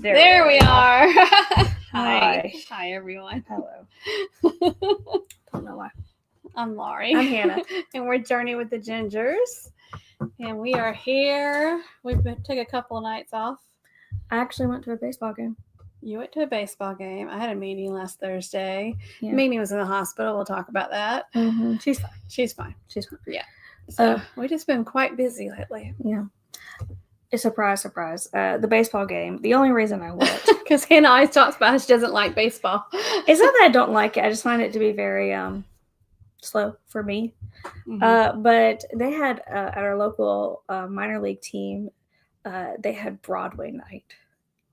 There we are. Hi. Hi, everyone. Hello. Don't know why. I'm Laurie. I'm Hannah. And we're Journey with the Gingers. And we are here. Took a couple of nights off. I actually went to a baseball game. You went to a baseball game. I had a meeting last Thursday. Yeah. Meeting was in the hospital. We'll talk about that. Mm-hmm. She's fine. She's fine. Yeah. So we've just been quite busy lately. Yeah. Surprise. The baseball game. The only reason I went. Because Hannah always talks about how she doesn't like baseball. It's not that I don't like it. I just find it to be very slow for me. Mm-hmm. But they had at our local minor league team, they had Broadway night.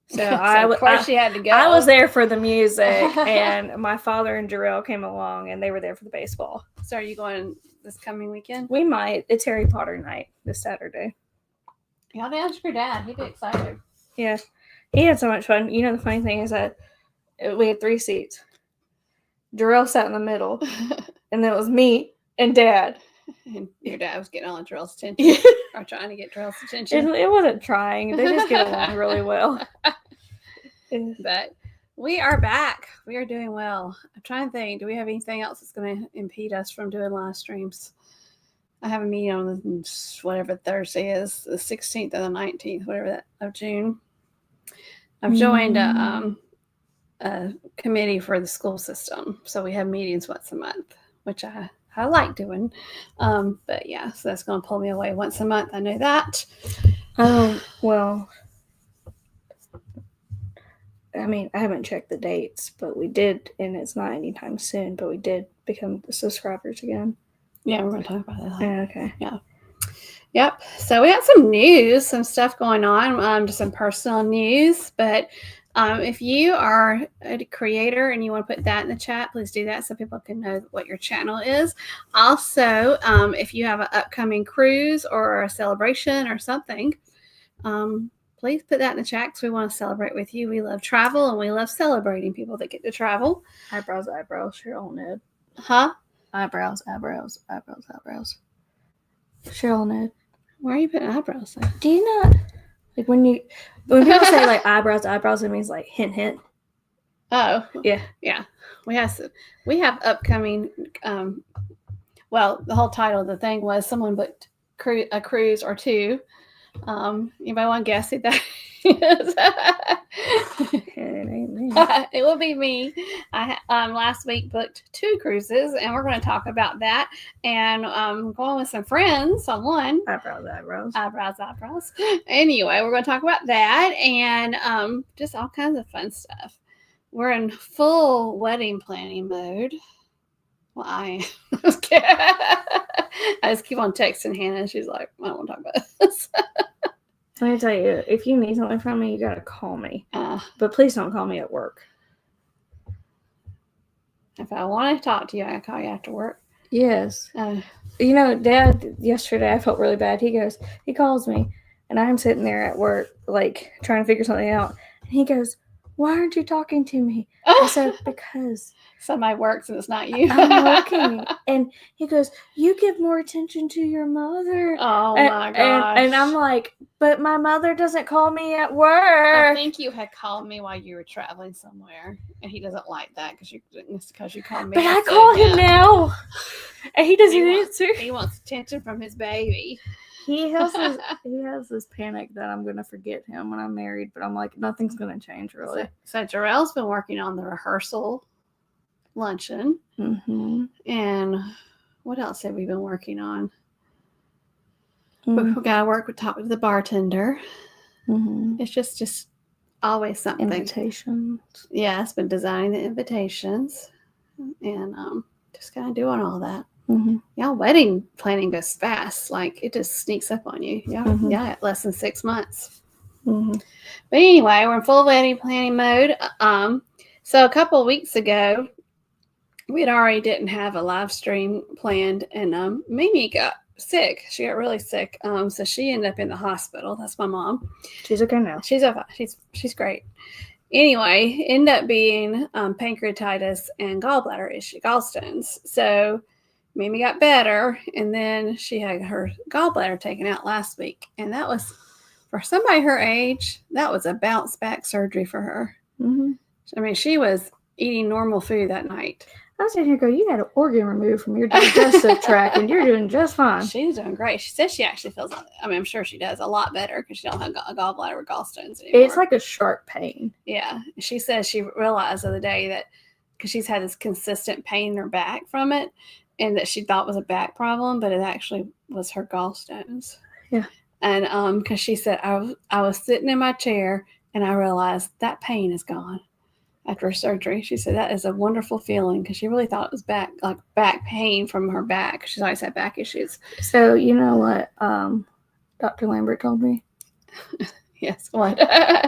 So of course she had to go. I was there for the music, and my father and Jarrell came along, and they were there for the baseball. So are you going this coming weekend? We might. It's Harry Potter night this Saturday. Y'all ask your dad. He'd be excited. Yeah. He had so much fun. You know, the funny thing is that we had 3 seats. Jarrell sat in the middle, and then it was me and Dad. And your dad was getting all of Jarrell's attention, or trying to get Jarrell's attention. It wasn't trying. They just get along really well. But we are back. We are doing well. I'm trying to think. Do we have anything else that's going to impede us from doing live streams? I have a meeting on whatever Thursday is, the 16th or the 19th, whatever that of June. I've joined a committee for the school system, so we have meetings once a month, which I like doing. But yeah, so that's going to pull me away once a month. I know that. Well, I mean, I haven't checked the dates, but we did, and it's not anytime soon, but we did become subscribers again. Yeah, we're going to talk about that. Okay. Yeah. Yep. So we had some news, some stuff going on, just some personal news. But if you are a creator and you want to put that in the chat, please do that so people can know what your channel is. Also, if you have an upcoming cruise or a celebration or something, please put that in the chat because we want to celebrate with you. We love travel and we love celebrating people that get to travel. Eyebrows, Cheryl Ned. Huh? Eyebrows. Cheryl Ned. Where are you putting eyebrows at? Do you not like when people say like eyebrows, it means like hint. Oh yeah. We have upcoming. Well, the whole title of the thing was someone booked a cruise or two. Anybody want to guess who that is? It ain't me. It will be me. I last week booked 2 cruises, and we're going to talk about that. And going with some friends on one. Eyebrows. Anyway, we're going to talk about that and just all kinds of fun stuff. We're in full wedding planning mode. Well, I just keep on texting Hannah. She's like, I don't want to talk about this. Let me tell you, if you need something from me, you got to call me. But please don't call me at work. If I want to talk to you, I call you after work. Yes. You know, Dad, yesterday, I felt really bad. He calls me, and I'm sitting there at work, like, trying to figure something out. And he goes, why aren't you talking to me? I said, because somebody works and it's not you. I'm working. And he goes, you give more attention to your mother. Oh, my gosh. And I'm like, but my mother doesn't call me at work. I think you had called me while you were traveling somewhere. And he doesn't like that because you called me. But I call him now. And he doesn't answer. He wants attention from his baby. He has this panic that I'm going to forget him when I'm married, but I'm like, nothing's going to change, really. So Jarrell's been working on the rehearsal luncheon. Mm-hmm. And what else have we been working on? Mm-hmm. We got to talk with the bartender. Mm-hmm. It's just always something. Invitations. Yeah, it's been designing the invitations and just kind of doing all that. Mm-hmm. Y'all wedding planning goes fast. Like it just sneaks up on you. Yeah, less than 6 months. Mm-hmm. But anyway, we're in full wedding planning mode. So a couple of weeks ago, we'd already didn't have a live stream planned, and Mimi got sick. She got really sick. So she ended up in the hospital. That's my mom. She's okay now. She's great. Anyway, ended up being pancreatitis and gallstones. So Mimi got better, and then she had her gallbladder taken out last week, and that was for somebody her age, that was a bounce back surgery for her. Mm-hmm. I mean, she was eating normal food that night. I was sitting here going, you had an organ removed from your digestive tract, and you're doing just fine. She's doing great. She says she actually feels, I mean, I'm sure she does a lot better because she don't have a gallbladder or gallstones anymore. It's like a sharp pain. Yeah. She says she realized the other day that because she's had this consistent pain in her back from it, and that she thought was a back problem, but it actually was her gallstones. Yeah. And because she said, I was sitting in my chair and I realized that pain is gone after surgery. She said that is a wonderful feeling because she really thought it was back pain from her back. She's always had back issues. So you know what Dr. Lambert told me? Yes, what?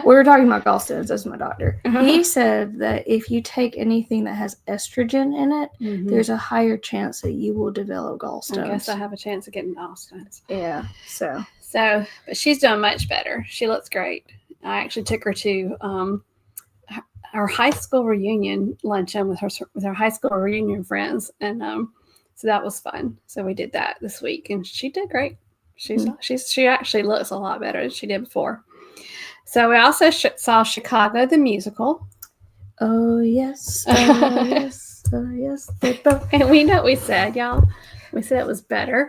We were talking about gallstones. That's my doctor. He said that if you take anything that has estrogen in it, there's a higher chance that you will develop gallstones. I guess I have a chance of getting gallstones. Yeah. So, but she's doing much better. She looks great. I actually took her to our high school reunion luncheon with her high school reunion friends, and so that was fun. So we did that this week, and she did great. She actually looks a lot better than she did before. So we also saw Chicago the musical. Oh yes, oh yes, oh yes. And we know what we said, y'all. We said it was better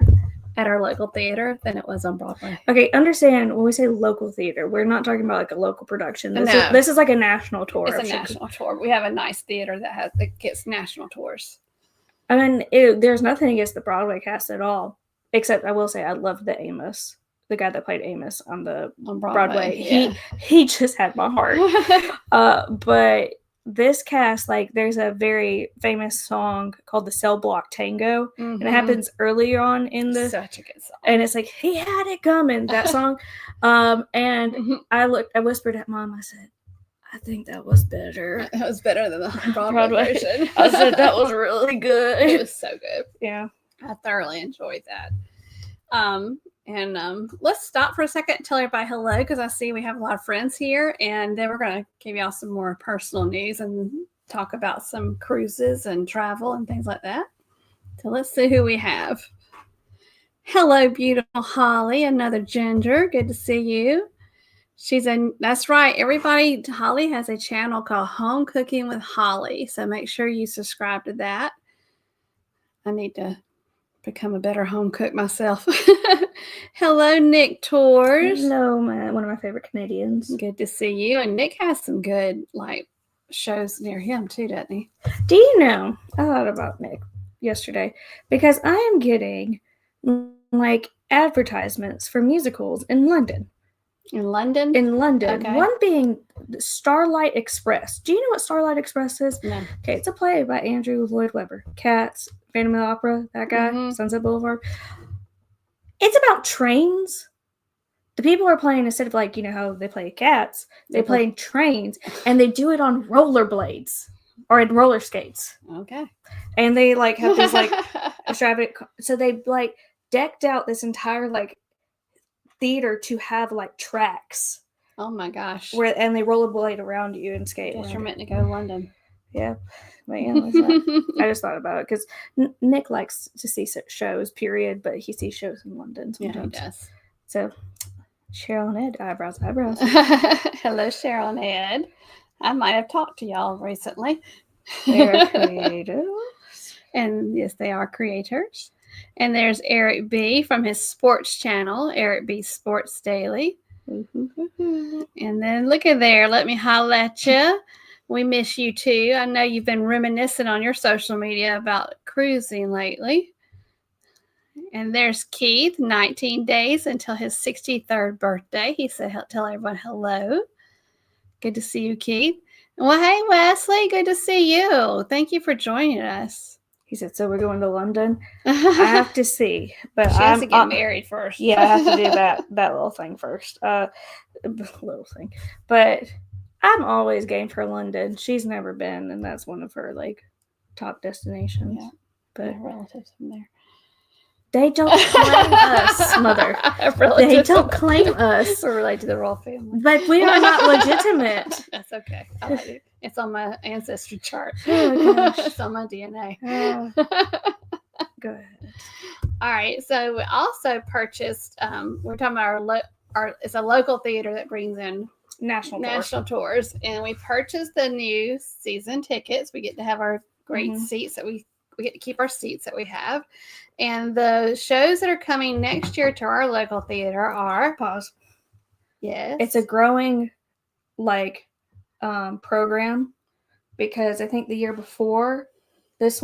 at our local theater than it was on Broadway. Okay, understand when we say local theater, we're not talking about like a local production. This is like a national tour. It's a national tour. We have a nice theater that gets national tours. I mean, there's nothing against the Broadway cast at all, except I will say I loved the Amos, the guy that played Amos on Broadway. Yeah. He just had my heart. But this cast, like, there's a very famous song called the Cell Block Tango, and it happens earlier on in the such a good song, and it's like he had it coming, that song. And I whispered at Mom, I said, I think that was better. That was better than the Broadway version. I said that was really good. It was so good. Yeah, I thoroughly enjoyed that. And let's stop for a second and tell everybody hello, because I see we have a lot of friends here, and then we're going to give y'all some more personal news and talk about some cruises and travel and things like that. So let's see who we have. Hello, beautiful Holly, another ginger. Good to see you. That's right, everybody. Holly has a channel called Home Cooking with Holly, so make sure you subscribe to that. I need to become a better home cook myself. Hello, Nick Tours. Hello, one of my favorite Canadians. Good to see you. And Nick has some good shows near him too, doesn't he? Do you know? I thought about Nick yesterday because I am getting advertisements for musicals in London. In London? In London. Okay. One being Starlight Express. Do you know what Starlight Express is? No. Okay, it's a play by Andrew Lloyd Webber. Cats, Phantom of the Opera, that guy, Sunset Boulevard. It's about trains. The people are playing, instead of how they play Cats, they play trains, and they do it on rollerblades or in roller skates. Okay. And they have this extravagant, so they decked out this entire theater to have tracks. Oh my gosh. And they rollerblade around you and skate. Guess you're meant to go to London. Yeah. Man, I just thought about it because Nick likes to see shows, period, but he sees shows in London sometimes. Yeah, he does. So, Cheryl and Ed, eyebrows. Hello, Cheryl and Ed. I might have talked to y'all recently. They're creators. And yes, they are creators. And there's Eric B. from his sports channel, Eric B. Sports Daily. And then look at there. Let me holler at you. We miss you too. I know you've been reminiscing on your social media about cruising lately. And there's Keith, 19 days until his 63rd birthday. He said he'll tell everyone hello. Good to see you, Keith. Well, hey, Wesley, good to see you. Thank you for joining us. He said, so we're going to London. I have to see. But she has to get married first. Yeah, I have to do that little thing first. Little thing. But I'm always game for London. She's never been, and that's one of her top destinations. Yeah, but relatives from there. They don't claim us, Mother. They don't claim us. We're related to the royal family, but we are not legitimate. That's okay. I like it. It's on my ancestry chart. Oh gosh, it's on my DNA. Go ahead. All right. So we also purchased. We're talking about it's a local theater that brings in national tours, and we purchased the new season tickets. We get to have our great seats that we get to keep our seats that we have. And the shows that are coming next year to our local theater are pause. Yes. It's a growing program, because I think the year before this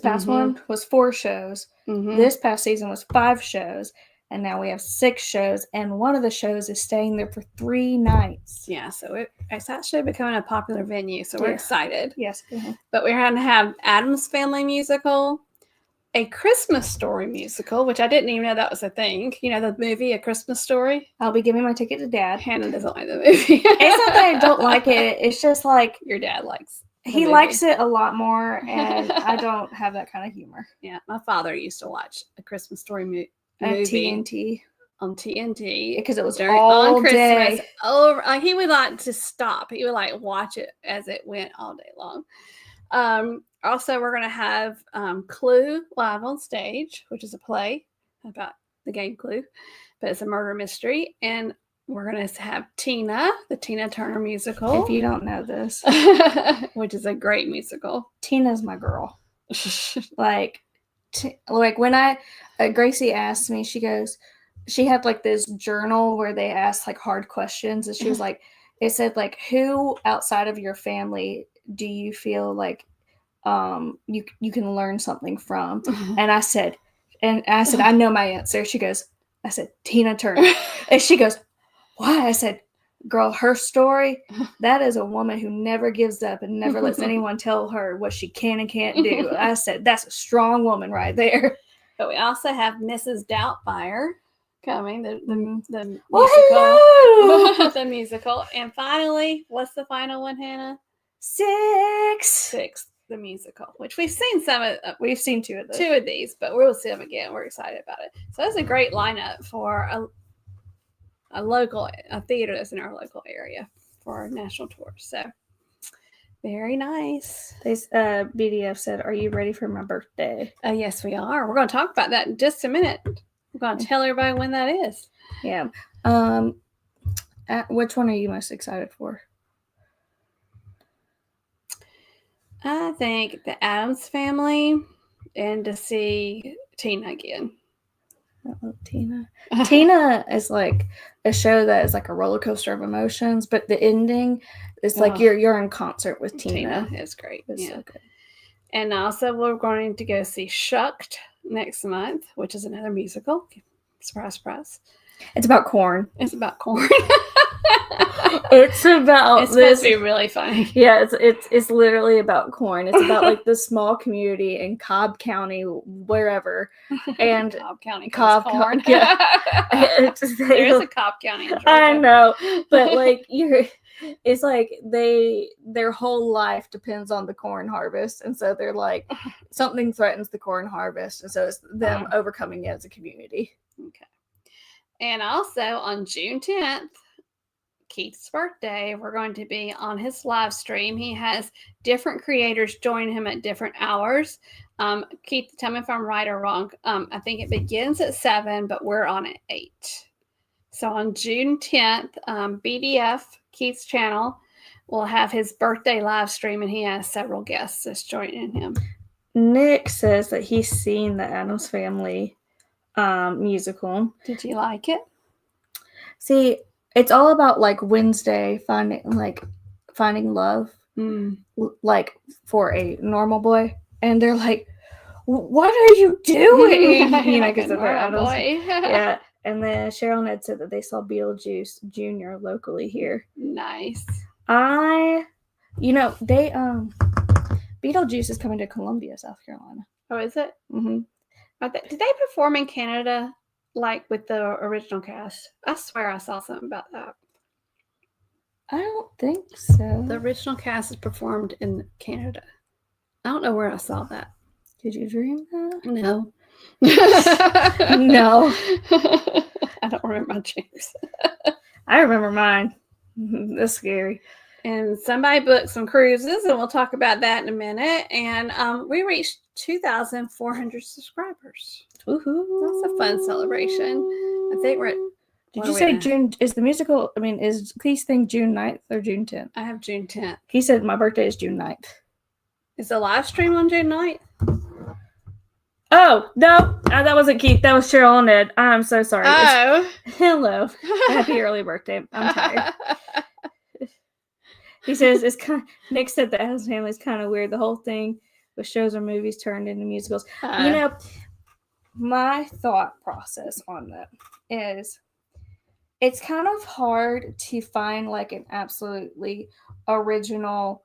past one was 4 shows. This past season was 5 shows. And now we have 6 shows, and one of the shows is staying there for 3 nights. Yeah, so it's actually becoming a popular venue, so we're excited. Yes. But we're going to have Addams Family musical, a Christmas Story musical, which I didn't even know that was a thing. You know, the movie A Christmas Story? I'll be giving my ticket to Dad. Hannah doesn't like the movie. It's not that I don't like it. It's just like... Your dad likes He likes it a lot more, and I don't have that kind of humor. Yeah, my father used to watch A Christmas Story movie. TNT. On TNT, because it was all on Christmas. Over, he would like to stop. He would like watch it as it went all day long. Also, we're going to have Clue live on stage, which is a play about the game Clue, but it's a murder mystery. And we're going to have Tina, the Tina Turner musical. If you don't know this, which is a great musical. Tina's my girl. Like when Gracie asked me, she goes, she had like this journal where they asked like hard questions, and she was like, it said like, who outside of your family do you feel like you can learn something from? And I said, I know my answer. I said Tina Turner. And she goes, why? I said, girl, her story, that is a woman who never gives up and never lets anyone tell her what she can and can't do. I said, that's a strong woman right there. But we also have Mrs. Doubtfire coming, the musical. Oh, the musical. And finally, what's the final one, Hannah? 6, the musical, which we've seen we've seen 2 of these, but we'll see them again. We're excited about it. So that's a great lineup for a theater that's in our local area for our national tour. So very nice. BDF said, are you ready for my birthday? Yes, we are. We're going to talk about that in just a minute. We're going to tell everybody when that is. Yeah. Which one are you most excited for? I think the Addams Family, and to see Tina again. I love Tina. Tina is like a show that is like a roller coaster of emotions, but the ending is like you're in concert with Tina. It's great. It's so good. And also we're going to go see Shucked next month, which is another musical. Surprise, surprise. It's about corn. It's about corn. It's about it's supposed to be really funny. Yeah, it's literally about corn. It's about like the small community in Cobb County, wherever, and Cobb corn. Yeah, there is a Cobb County in Georgia. I know, but like it's like their whole life depends on the corn harvest, and so they're like something threatens the corn harvest, and so it's them overcoming it as a community. Okay, and also on June 10th. Keith's birthday, we're going to be on his live stream. He has different creators join him at different hours. Keith, tell me if I'm right or wrong. I think it begins at 7, but we're on at 8. So on June 10th, BDF, Keith's channel, will have his birthday live stream, and he has several guests that's joining him. Nick says that he's seen the Addams Family musical. Did you like it? See, it's all about like Wednesday finding love, like for a normal boy, and they're like, "What are you doing?" You know, because of their Addams. Yeah, and then Cheryl Ned said that they saw Beetlejuice Jr. locally here. Nice. They Beetlejuice is coming to Columbia, South Carolina. Oh, is it? Mm-hmm. Did they perform in Canada? Like with the original cast? I swear I saw something about that. I don't think so. The original cast is performed in Canada. I don't know where I saw that. Did you dream that? No. No. I don't remember my dreams. I remember mine. That's scary. And somebody booked some cruises, and we'll talk about that in a minute. And we reached 2,400 subscribers. Woohoo! That's a fun celebration. I think we're at Did you say June? Is the musical, is Keith's thing June 9th or June 10th? I have June 10th. He said my birthday is June 9th. Is the live stream on June 9th? Oh, no. That wasn't Keith. That was Cheryl and Ed. I'm so sorry. Oh. Hello. Happy early birthday. I'm tired. He says, Nick said the Addams Family is kind of weird. The whole thing with shows or movies turned into musicals. My thought process on that is it's kind of hard to find like an absolutely original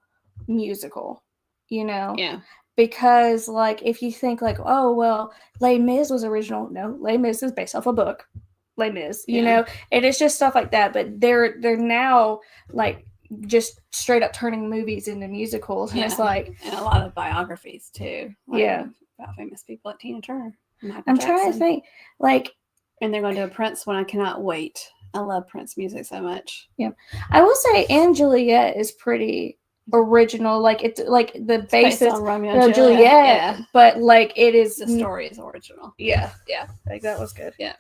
musical, Yeah. Because like if you think like, oh well, Les Mis was original. No, Les Mis is based off a book. Les Mis, and it's just stuff like that. But they're now like just straight up turning movies into musicals, and it's like and a lot of biographies too. About famous people like Tina Turner. I'm trying to think and they're going to do a Prince one. I cannot wait. I love Prince music so much. Yeah, I will say Anne Juliet is pretty original. Like it's like the basis on Romeo and Juliet. Yeah, but like it is the story is original. Yeah, like that was good. Yeah.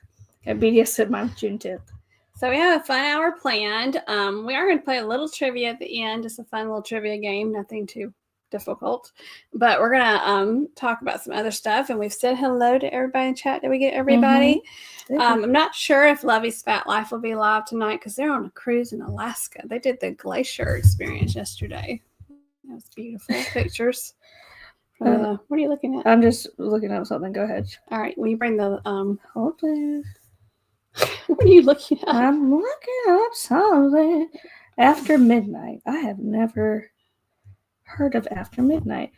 And BDS said mine was June 10th. So we have a fun hour planned. We are going to play a little trivia at the end, just a fun little trivia game, nothing too difficult. But we're going to talk about some other stuff. And we've said hello to everybody in chat. Did we get everybody? Mm-hmm. I'm not sure if Lovey's Fat Life will be live tonight because they're on a cruise in Alaska. They did the glacier experience yesterday. That was beautiful pictures. What are you looking at? I'm just looking up something. Go ahead. All right. Will you bring the hold please. What are you looking at? I'm looking up something. After Midnight. I have never heard of After Midnight.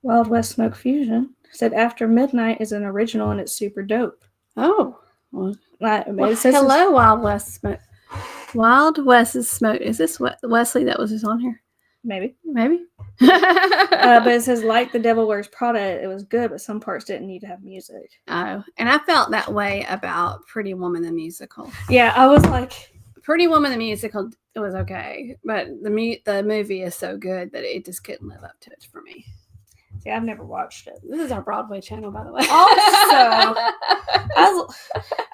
Wild West Smoke Fusion said After Midnight is an original and it's super dope. Oh. Well, hello, Wild West Smoke. Wild West's Smoke. Is this Wesley that was just on here? Maybe. But it says, like The Devil Wears Prada, it was good, but some parts didn't need to have music. Oh, and I felt that way about Pretty Woman the Musical. Yeah, I was like, Pretty Woman the Musical, it was okay, but the movie is so good that it just couldn't live up to it for me. See, I've never watched it. This is our Broadway channel, by the way. Also,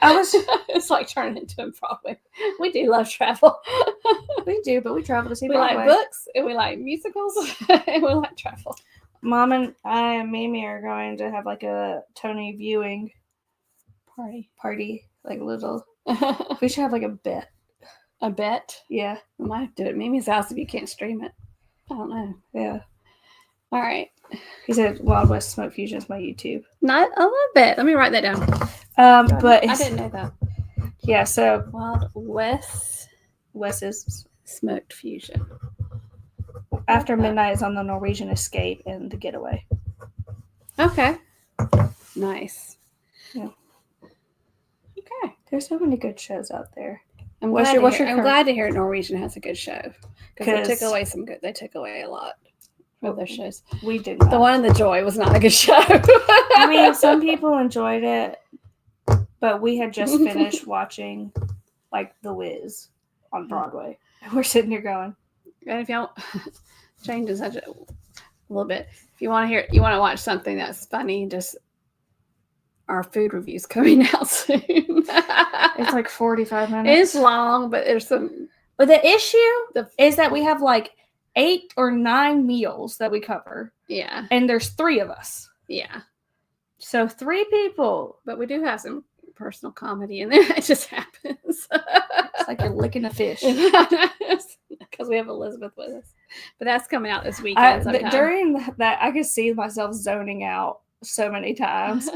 I was it's like turning into a Broadway. We do love travel. We do, but we travel to see Broadway. We like books, and we like musicals, and we like travel. Mom and I and Mimi are going to have like a Tony viewing party, like little. We should have like a bet. A bet? Yeah. We might have to do it at Mimi's house if you can't stream it. I don't know. Yeah. All right. He said Wild West Smoke Fusion is my YouTube. Not a little bit. Let me write that down. But I didn't know that. Yeah, so Wild West's Smoked Fusion. After Midnight is on the Norwegian Escape and The Getaway. Okay. Nice. Yeah. Okay. There's so many good shows out there. I'm glad to hear Norwegian has a good show because they took away some good. They took away a lot of their shows. We did. The one in the Joy was not a good show. I mean, some people enjoyed it, but we had just finished watching like The Wiz on Broadway, and we're sitting here going. And if y'all change the subject a little bit, if you want to watch something that's funny, just our food reviews coming out soon. It's like 45 minutes. It's long, but there's some. But the issue is that we have like 8 or 9 meals that we cover. Yeah. And there's 3 of us. Yeah. So 3 people. But we do have some personal comedy in there. It just happens. It's like you're licking a fish. Because we have Elizabeth with us. But that's coming out this weekend. During that, I could see myself zoning out so many times.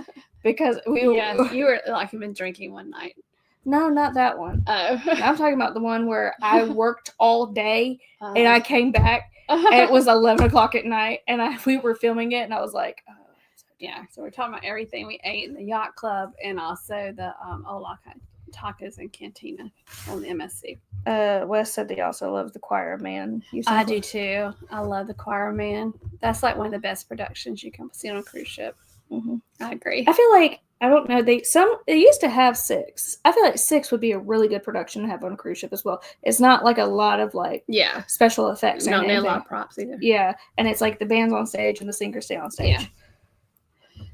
Because you were like you've been drinking one night. No, not that one. Oh. I'm talking about the one where I worked all day and I came back and it was 11 o'clock at night and we were filming it and I was like, oh. Yeah. So we're talking about everything we ate in the yacht club and also the Olaka tacos and cantina on the MSC. Wes said they also love the Choir Man. I do too. I love the Choir Man. That's like one of the best productions you can see on a cruise ship. Mm-hmm. I agree. I feel like I don't know. They used to have 6. I feel like 6 would be a really good production to have on a cruise ship as well. It's not like a lot of like special effects. You don't need a lot of props either. Yeah, and it's like the band's on stage and the singers stay on stage. Yeah.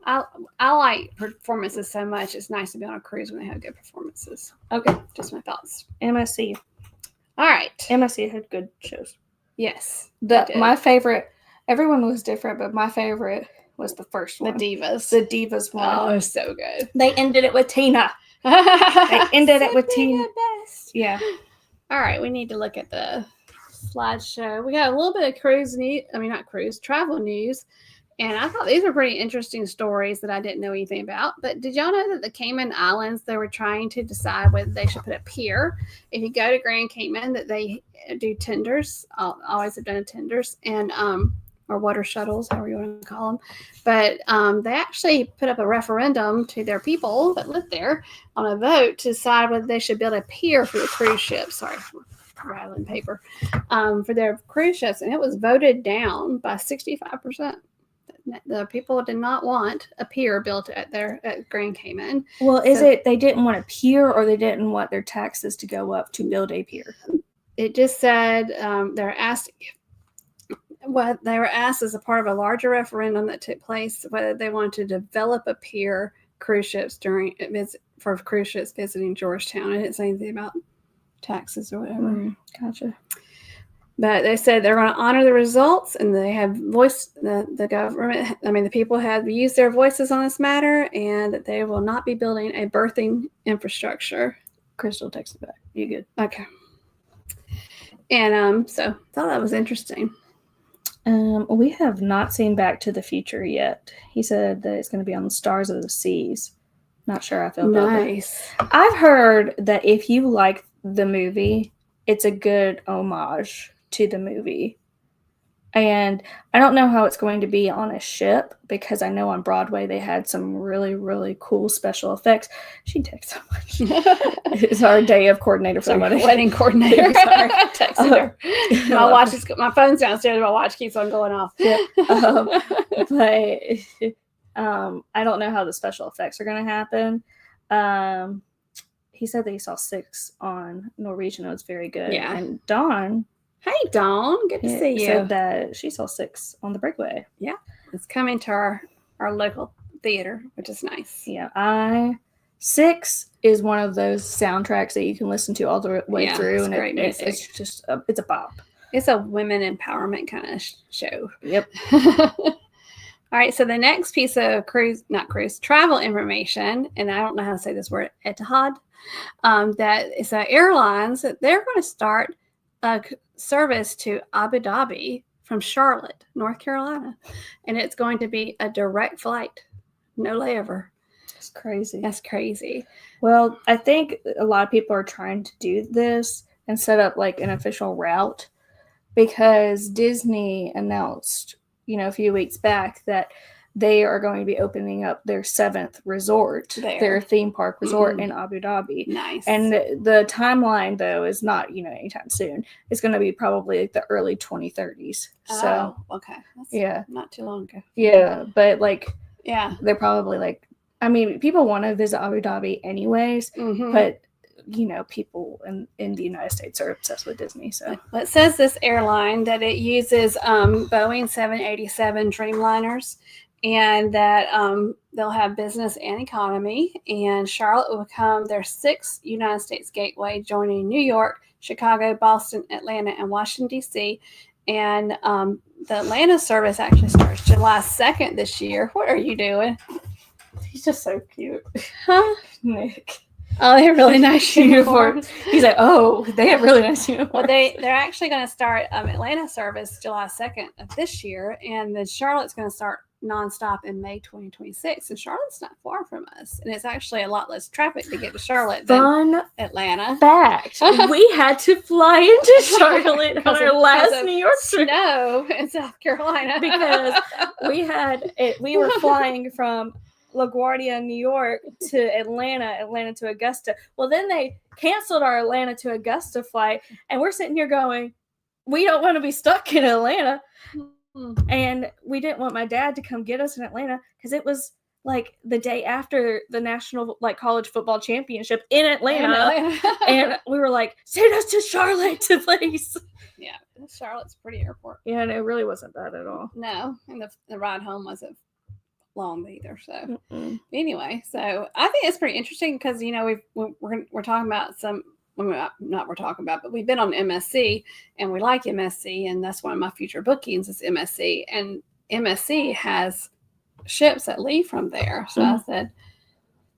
I like performances so much. It's nice to be on a cruise when they have good performances. Okay. Just my thoughts. MSC. All right. MSC had good shows. Yes. My favorite, everyone was different, but my favorite was the first one. The Divas. The Divas one. Oh, it was so good. They ended it with Tina. They ended it with Tina. Best. Yeah. All right, we need to look at the slideshow. We got a little bit of cruise news. I mean, not cruise, travel news. And I thought these were pretty interesting stories that I didn't know anything about. But did y'all know that the Cayman Islands, they were trying to decide whether they should put a pier? If you go to Grand Cayman, that they do tenders. Always have done tenders and or water shuttles, however you want to call them. But they actually put up a referendum to their people that live there on a vote to decide whether they should build a pier for the cruise ships. Sorry, rattling paper. For their cruise ships, and it was voted down by 65%. The people did not want a pier built at Grand Cayman. Well, is it they didn't want a pier, or they didn't want their taxes to go up to build a pier? It just said they're asked. What they were asked as a part of a larger referendum that took place whether they wanted to develop a pier cruise ships for cruise ships visiting Georgetown. I didn't say anything about taxes or whatever. Gotcha. But they said they're going to honor the results, and they have voiced the government. I mean, the people have used their voices on this matter, and that they will not be building a berthing infrastructure. Crystal texted back. You good? Okay. And so I thought that was interesting. We have not seen Back to the Future yet. He said that it's going to be on the Stars of the Seas. Not sure I feel about that. Nice. I've heard that if you like the movie, it's a good homage to the movie. And I don't know how it's going to be on a ship, because I know on Broadway they had some really, really cool special effects. She texts so much. It's our day of coordinator for the wedding. Wedding coordinator. Sorry. Texting her. My phone's downstairs. My watch keeps on going off. Yeah. But I don't know how the special effects are going to happen. He said that he saw 6 on Norwegian. It was very good. Yeah. And Dawn. Hey, Dawn. Good to see you. Said that she saw 6 on the Breakaway. Yeah. It's coming to our local theater, which is nice. Yeah. 6 is one of those soundtracks that you can listen to all the way through. It's great music. It's just it's a bop. It's a women empowerment kind of show. Yep. All right, so the next piece of travel information, and I don't know how to say this word, Etihad, that is airlines, that they're going to start a service to Abu Dhabi from Charlotte, North Carolina, and it's going to be a direct flight, no layover. It's crazy. That's crazy. Well, I think a lot of people are trying to do this and set up like an official route, because Disney announced a few weeks back that they are going to be opening up their 7th resort, their theme park resort in Abu Dhabi. Nice. And the timeline, though, is not, anytime soon. It's going to be probably like the early 2030s. So, okay. That's not too long ago. Yeah. But they're probably people want to visit Abu Dhabi anyways, but people in the United States are obsessed with Disney. So it says this airline that it uses Boeing 787 Dreamliners, and that they'll have business and economy. And Charlotte will become their 6th United States gateway, joining New York, Chicago, Boston, Atlanta, and Washington, D.C. And the Atlanta service actually starts July 2nd this year. What are you doing? He's just so cute. Huh? Nick. Oh, they have really nice uniforms. He's like, oh, they have really nice uniforms. Well, they're actually going to start Atlanta service July 2nd of this year, and then Charlotte's going to start nonstop in May 2026. And Charlotte's not far from us, and it's actually a lot less traffic to get to Charlotte than Atlanta. Fact: we had to fly into Charlotte on our last New York trip. Snow in South Carolina, because we were flying from LaGuardia, New York to Atlanta to Augusta. Well, then they canceled our Atlanta to Augusta flight, and we're sitting here going, we don't want to be stuck in Atlanta. And we didn't want my dad to come get us in Atlanta, because it was like the day after the national college football championship in Atlanta. And we were like, send us to Charlotte, please. Yeah, Charlotte's a pretty airport. Yeah, and it really wasn't bad at all. No, and the ride home wasn't long either. So anyway, so I think it's pretty interesting because we're talking about some. Not we're talking about, but we've been on MSC and we like MSC, and that's one of my future bookings is MSC, and MSC has ships that leave from there. So I said,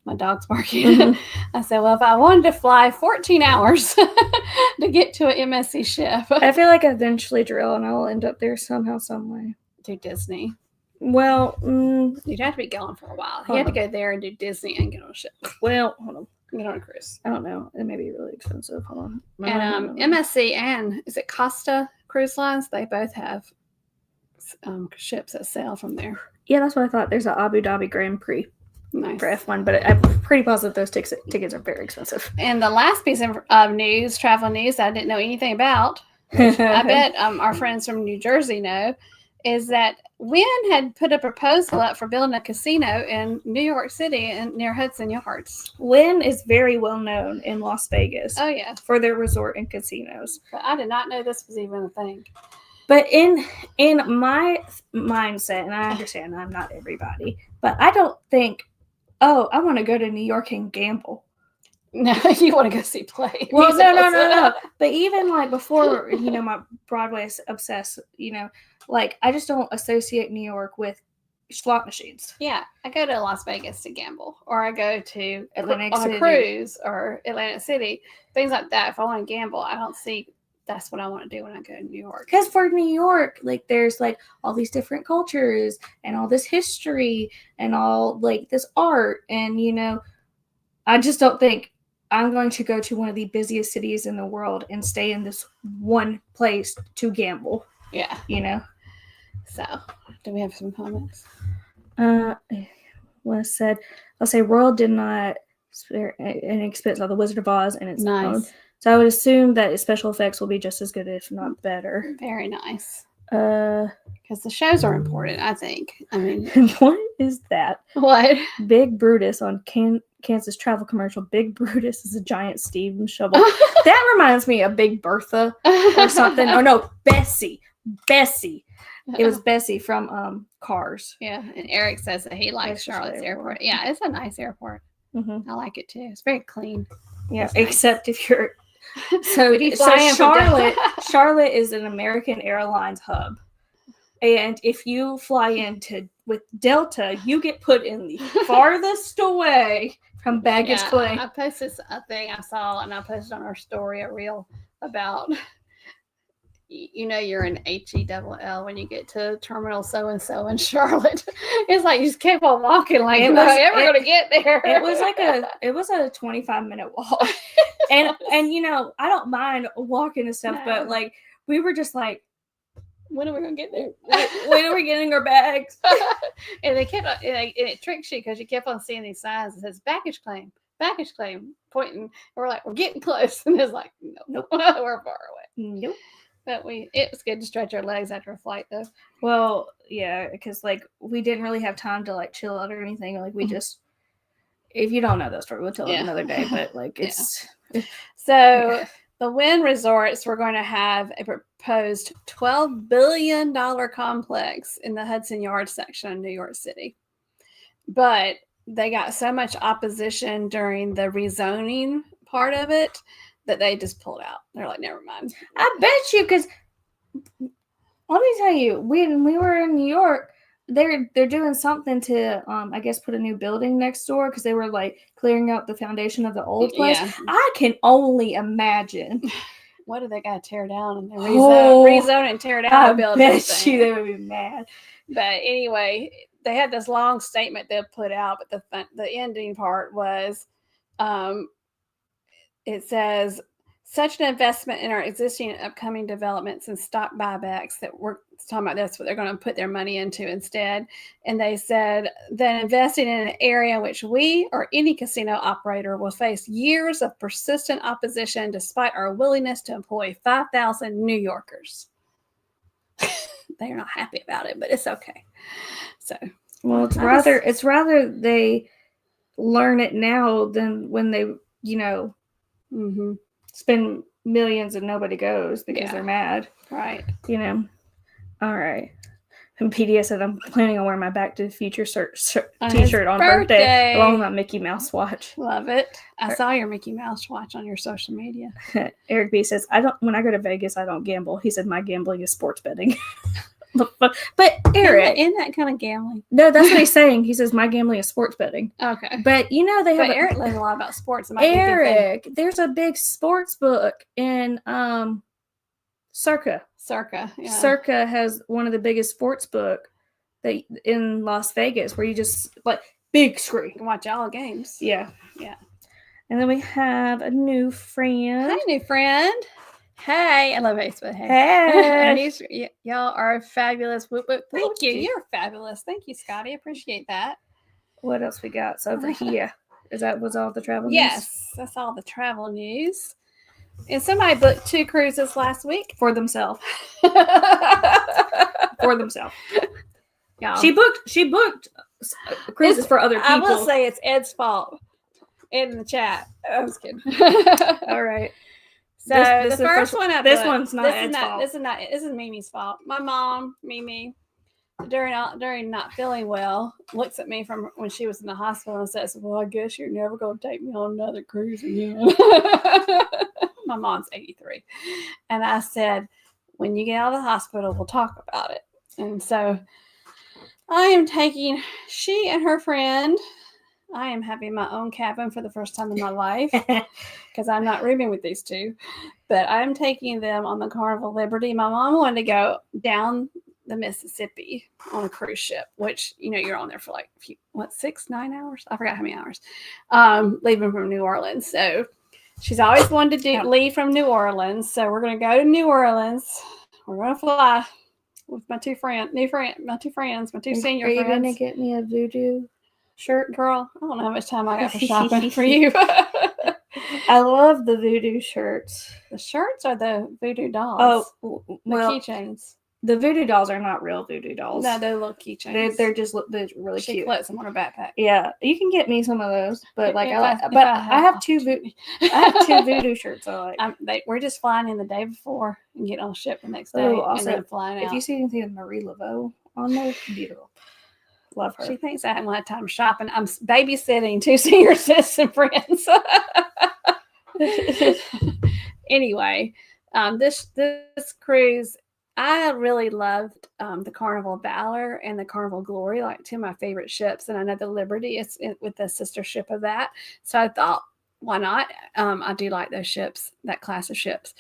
my dog's barking. I said, well, if I wanted to fly 14 hours to get to an MSC ship, I feel like eventually, Drill, and I'll end up there somehow, some way. To Disney. Well, you'd have to be gone for a while. You had to go there and do Disney and get on a ship. Well, hold on. Get on a cruise. I don't know. It may be really expensive. Hold on. And MSC and is it Costa Cruise Lines? They both have ships that sail from there. Yeah, that's what I thought. There's an Abu Dhabi Grand Prix nice. For F1, but I'm pretty positive those tickets are very expensive. And the last piece of news, travel news, that I didn't know anything about, which I bet our friends from New Jersey know, is that Wynn had put a proposal up for building a casino in New York City and near Hudson Yards. Wynn is very well known in Las Vegas. Oh, yeah. For their resort and casinos. But I did not know this was even a thing. But in my mindset, and I understand I'm not everybody, but I don't think, I want to go to New York and gamble. No, you want to go see play. Well, no. But even like before, my Broadway obsessed, like I just don't associate New York with slot machines. Yeah, I go to Las Vegas to gamble, or I go to Atlantic on City. A cruise or Atlantic City, things like that. If I want to gamble, I don't see that's what I want to do when I go to New York. Because for New York, like there's like all these different cultures and all this history and all like this art, and I just don't think I'm going to go to one of the busiest cities in the world and stay in this one place to gamble. Yeah. So, do we have some comments? I'll say Royal did not spare any expense on the Wizard of Oz and its own. Nice. So I would assume that special effects will be just as good, if not better. Very nice. Because the shows are important, I think. I mean, what is that? What? Big Brutus on Kansas travel commercial. Big Brutus is a giant steam shovel. That reminds me of Big Bertha or something. Oh no, Bessie. It was Bessie from Cars. Yeah, and Eric says that he likes Charlotte's airport. Yeah, it's a nice airport. Mm-hmm. I like it too. It's very clean. Yeah, except if you're so Charlotte is an American Airlines hub. And if you fly with Delta, you get put in the farthest away from baggage claim. I posted a thing I saw, and I posted on our story a reel about, you're in HELL when you get to terminal so-and-so in Charlotte. It's like you just keep on walking like you're never going to get there. It was a 25-minute walk. and I don't mind walking and stuff, but like we were just like, when are we going to get there? When are we getting our bags? And they kept, and it tricks you because you kept on seeing these signs that says baggage claim, pointing. And we're like, we're getting close. And it's like, nope, we're far away. Nope. But it was good to stretch our legs after a flight, though. Well, yeah, because like we didn't really have time to like chill out or anything. Like we just, if you don't know that story, we'll tell it another day. But like it's so. The Wynn Resorts were going to have a proposed $12 billion complex in the Hudson Yards section of New York City. But they got so much opposition during the rezoning part of it that they just pulled out. They're like, never mind. I bet you, because let me tell you, when we were in New York, they're doing something to I guess put a new building next door because they were like clearing out the foundation of the old place. Yeah. I can only imagine. What do they got to tear down and rezone and tear down a building? I bet you they would be mad. But anyway, they had this long statement they put out, but the ending part was, it says, such an investment in our existing and upcoming developments and stock buybacks that we're talking about, that's what they're going to put their money into instead. And they said that investing in an area in which we or any casino operator will face years of persistent opposition despite our willingness to employ 5,000 New Yorkers. They're not happy about it, but it's okay. So, well, it's rather they learn it now than when they, spend millions and nobody goes because they're mad. Right. All right. And PDS said, I'm planning on wearing my Back to the Future On t-shirt his on birthday, birthday. along with my Mickey Mouse watch. Love it. I saw your Mickey Mouse watch on your social media. Eric B says, when I go to Vegas, I don't gamble. He said, my gambling is sports betting. but Eric, isn't that kind of gambling? No, that's what he's saying. He says my gambling is sports betting. Okay. But they have. But Eric knows a lot about sports. Eric, there's a big sports book in Circa. Yeah. Circa has one of the biggest sports book in Las Vegas, where you just big screen. You can watch all games. Yeah. And then we have a new friend. Hi, new friend. Hey, I love Facebook. Hey. Y'all are fabulous. Whoop, whoop. Thank you. You're fabulous. Thank you, Scotty. Appreciate that. What else we got? So over here. Was all the travel news? Yes, that's all the travel news. And somebody booked 2 cruises last week. For themselves. Y'all. She booked cruises for other people. I will say it's Ed's fault. Ed in the chat. I was kidding. All right. So this the first one I this booked, one's not Ed's fault. This is Mimi's fault. My mom, Mimi, during not feeling well, looks at me from when she was in the hospital and says, "Well, I guess you're never going to take me on another cruise again." My mom's 83. And I said, when you get out of the hospital, we'll talk about it. And so I am taking she and her friend. I am having my own cabin for the first time in my life because I'm not rooming with these two. But I'm taking them on the Carnival Liberty. My mom wanted to go down the Mississippi on a cruise ship, which, you're on there for 6-9 hours? I forgot how many hours. Leaving from New Orleans. So she's always wanted to leave from New Orleans. So we're going to go to New Orleans. We're going to fly with my two senior friends. Are you going to get me a voodoo shirt? Girl, I don't know how much time I got for shopping for you. I love the voodoo shirts. The shirts are the voodoo dolls. Oh, well, the keychains. The voodoo dolls are not real voodoo dolls. No, they're little keychains. They're really she cute. She puts them on her backpack. Yeah, you can get me some of those, but I have two voodoo shirts I like. We're just flying in the day before and getting on the ship the next day, and then flying out. If you see anything with Marie Laveau on there, beautiful. Love her. She thinks I haven't had time shopping. I'm babysitting 2 senior citizen friends. Anyway, this cruise, I really loved the Carnival Valor and the Carnival Glory, 2 of my favorite ships. And I know the Liberty is with the sister ship of that. So I thought, why not? I do like those ships, that class of ships.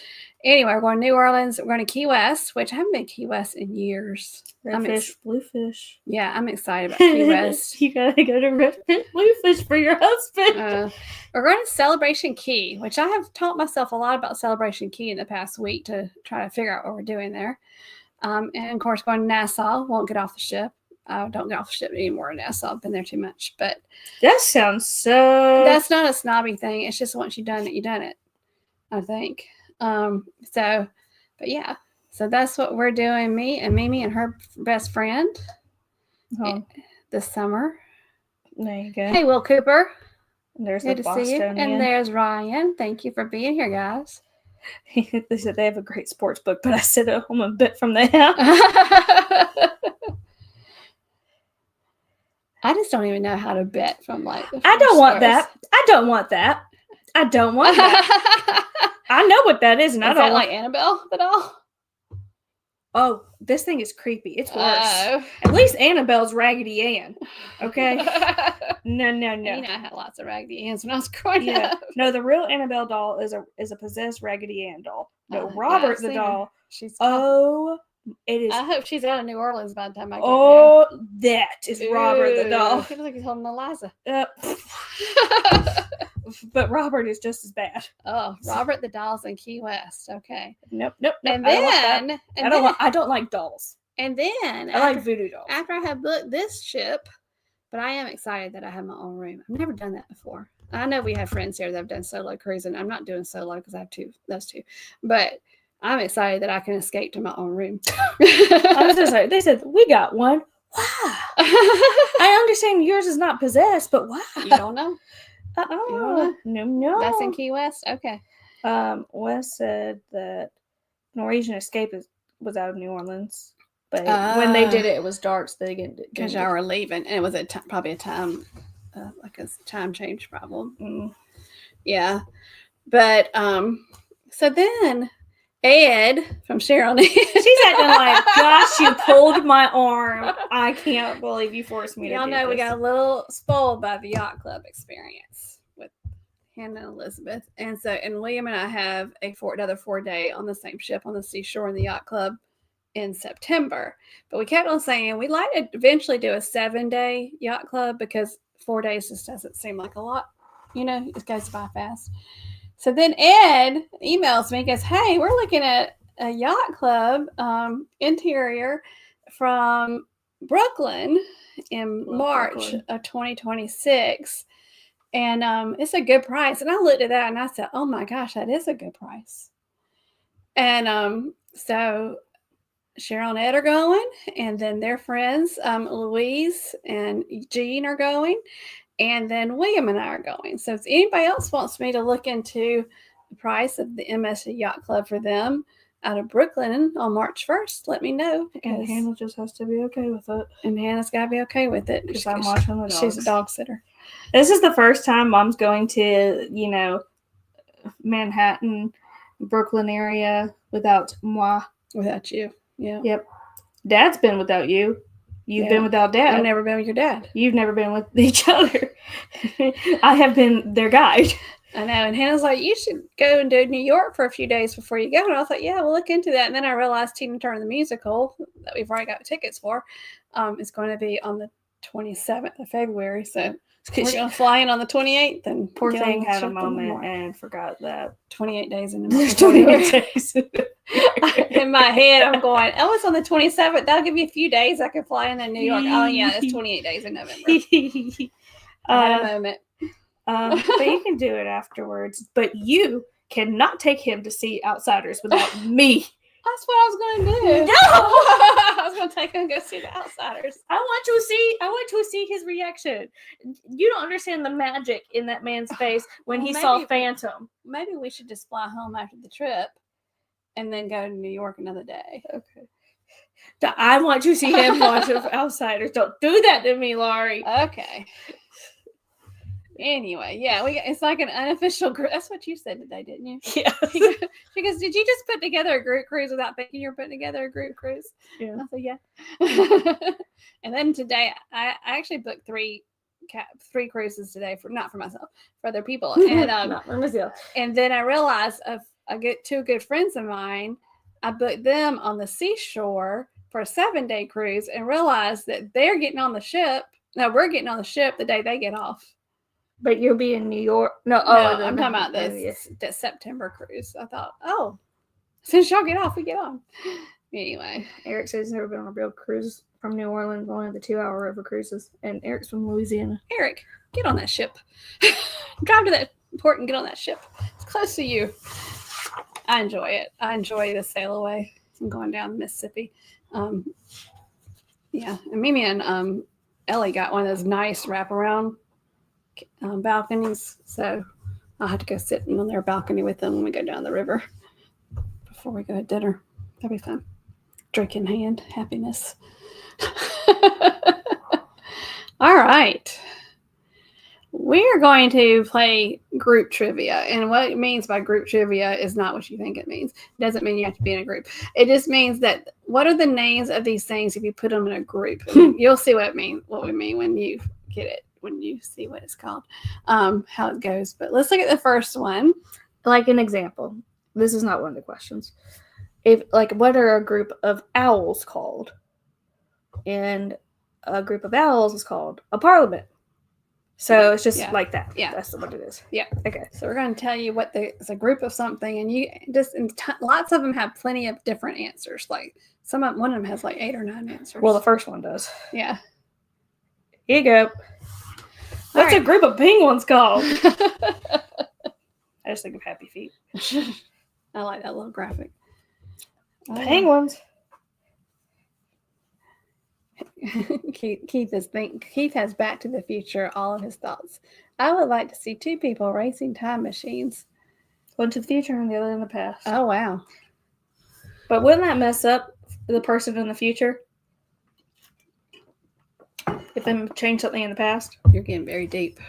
Anyway, we're going to New Orleans. We're going to Key West, which I haven't been to Key West in years. Redfish, Bluefish. Yeah, I'm excited about Key West. You got to go to Redfish, Bluefish for your husband. We're going to Celebration Key, which I have taught myself a lot about Celebration Key in the past week to try to figure out what we're doing there. And, of course, going to Nassau. Won't get off the ship. I don't get off the ship anymore in Nassau. I've been there too much. But that sounds so... That's not a snobby thing. It's just once you've done it, I think. But yeah. So that's what we're doing. Me and Mimi and her best friend this summer. There you go. Hey, Will Cooper. There's the Bostonian. And there's Ryan. Thank you for being here, guys. They said they have a great sports book, but I sit at home a bit from the house. I just don't even know how to bet from I don't want that. I don't want that. I know what that is, and I don't like Annabelle at all. Oh, this thing is creepy. It's worse. At least Annabelle's Raggedy Ann. Okay. No. I had lots of Raggedy Anns when I was growing up. No, the real Annabelle doll is a possessed Raggedy Ann doll. No, Robert the doll. It is. I hope she's out of New Orleans by the time I get there. That is Robert the doll. He looks like he's holding Eliza. But Robert is just as bad. Oh, Robert the doll's in Key West. Okay. Nope. And I don't like dolls. And then I like voodoo dolls. After I have booked this ship, but I am excited that I have my own room. I've never done that before. I know we have friends here that have done solo cruising. I'm not doing solo because I have those two. But I'm excited that I can escape to my own room. I was just like, they said, we got one. Why? I understand yours is not possessed, but why? You don't know? No. That's in Key West? Okay. Wes said that Norwegian Escape was out of New Orleans. But when they did it, it was dark, so they didn't. Because y'all were leaving, and it was probably a time, like a time change problem. Mm. Yeah, but so then Ed from Cheryl, she's acting like, gosh, you pulled my arm. I can't believe you forced me to do this. Y'all know we got a little spoiled by the yacht club experience with Hannah and Elizabeth, and William and I have another 4-day on the same ship on the seashore in the yacht club in September. But we kept on saying we'd like to eventually do a 7-day yacht club because 4 days just doesn't seem like a lot. It goes by fast. So then Ed emails me and goes, hey, we're looking at a yacht club interior from Brooklyn in March of 2026. And it's a good price. And I looked at that and I said, oh my gosh, that is a good price. And so Cheryl and Ed are going, and then their friends, Louise and Jean, are going, and then William and I are going. So if anybody else wants me to look into the price of the MSC Yacht Club for them out of Brooklyn on March 1st, let me know. And Hannah just has to be okay with it. And Hannah's got to be okay with it. Because I'm watching the dogs. She's a dog sitter. This is the first time Mom's going to, Manhattan, Brooklyn area without moi. Without you. Yeah. Yep. Dad's been without you. You've been without Dad. I've never been with your dad. You've never been with each other. I have been their guide. I know. And Hannah's like, you should go and do New York for a few days before you go. And I was like, yeah, we'll look into that. And then I realized Tina Turner the musical that we've already got tickets for is going to be on the 27th of February. So she's going to fly in on the 28th. And poor thing had a moment and forgot that. 28 days in the month. 28 days. In my head, I'm going, oh, it's on the 27th. That'll give you a few days. I can fly in New York. Oh, yeah, it's 28 days in November. I had a moment. But you can do it afterwards. But you cannot take him to see Outsiders without me. That's what I was going to do. No! I was going to take him and go see the Outsiders. I want to see his reaction. You don't understand the magic in that man's face when he saw Phantom. Maybe we should just fly home after the trip and then go to New York another day. Okay. I want to see him watch Outsiders. Don't do that to me, Laurie. Okay. Anyway, yeah, it's like an unofficial group. That's what you said today, didn't you? Yeah. She goes, did you just put together a group cruise without thinking you're putting together a group cruise? Yeah. I said, yeah. And then today, I actually booked three cruises today not for myself, for other people. And not for myself. And then I realized I get 2 good friends of mine. I booked them on the seashore for a 7-day cruise and realized that they're getting on the ship. No, we're getting on the ship the day they get off. But you'll be in New York. No, I'm talking about the September cruise. I thought, since y'all get off, we get on. Anyway, Eric says he's never been on a real cruise from New Orleans, only the 2-hour river cruises. And Eric's from Louisiana. Eric, get on that ship. Drive to that port and get on that ship. It's close to you. I enjoy it. I enjoy the sail away. I'm going down the Mississippi. Yeah, and Mimi and Ellie got one of those nice wraparound balconies, so I'll have to go sit on their balcony with them when we go down the river before we go to dinner. That'll be fun. Drink in hand, happiness. All right, we are going to play group trivia, and what it means by group trivia is not what you think it means. It doesn't mean you have to be in a group. It just means that what are the names of these things if you put them in a group? You'll see what we mean when you get it. When you see what it's called, how it goes. But let's look at the first one. Like an example. This is not one of the questions. What are a group of owls called? And a group of owls is called a parliament. So it's just like that. Yeah. That's what it is. Yeah. Okay. So we're going to tell you it's a group of something, and lots of them have plenty of different answers. Like one of them has like 8 or 9 answers. Well, the first one does. Yeah. Here you go. What's a group of penguins called? I just think of Happy Feet. I like that little graphic. Penguins. Keith has Back to the Future, all of his thoughts. I would like to see 2 people racing time machines. One to the future and the other in the past. Oh, wow. But wouldn't that mess up the person in the future. If they change something in the past. You're getting very deep.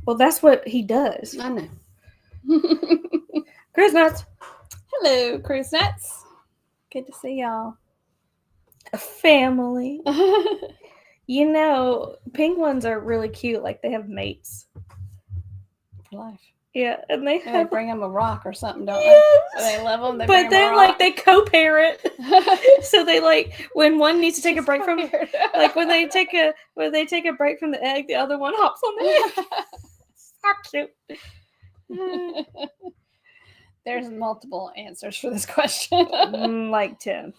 Well, that's what he does. I know. Cruise nuts. Hello, cruise nuts. Good to see y'all. A family. You know, penguins are really cute. Like, they have mates. For life. Yeah, and they bring them a rock or something, don't yes. they? They love them. But then, like, they co-parent. So they, like, when one needs to take a break from, like, when they take a break from the egg, the other one hops on the egg. So cute. There's multiple answers for this question. Like 10.